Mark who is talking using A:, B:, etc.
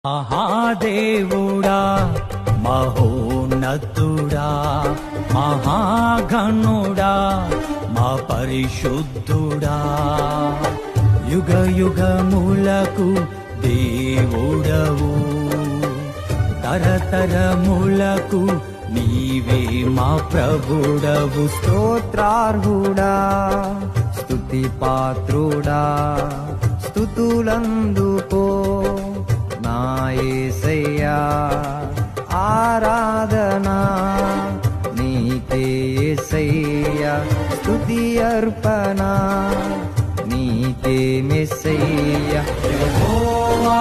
A: మహాదేవుడా మహోన్నతుడా మహాగణుడా మా పరిశుద్ధుడా యుగ యుగములకు దేవుడవు తరతరములకు నీవే మా ప్రభుడవు.
B: స్తోత్రార్హుడా స్తుతి పాత్రుడా స్తుతులందుకో నా యేసయ్యా. ఆరాధనా నీకే యేసయ్యా, స్తుతి అర్పణ నీకే మెస్సయ్యా.
A: యెహోవా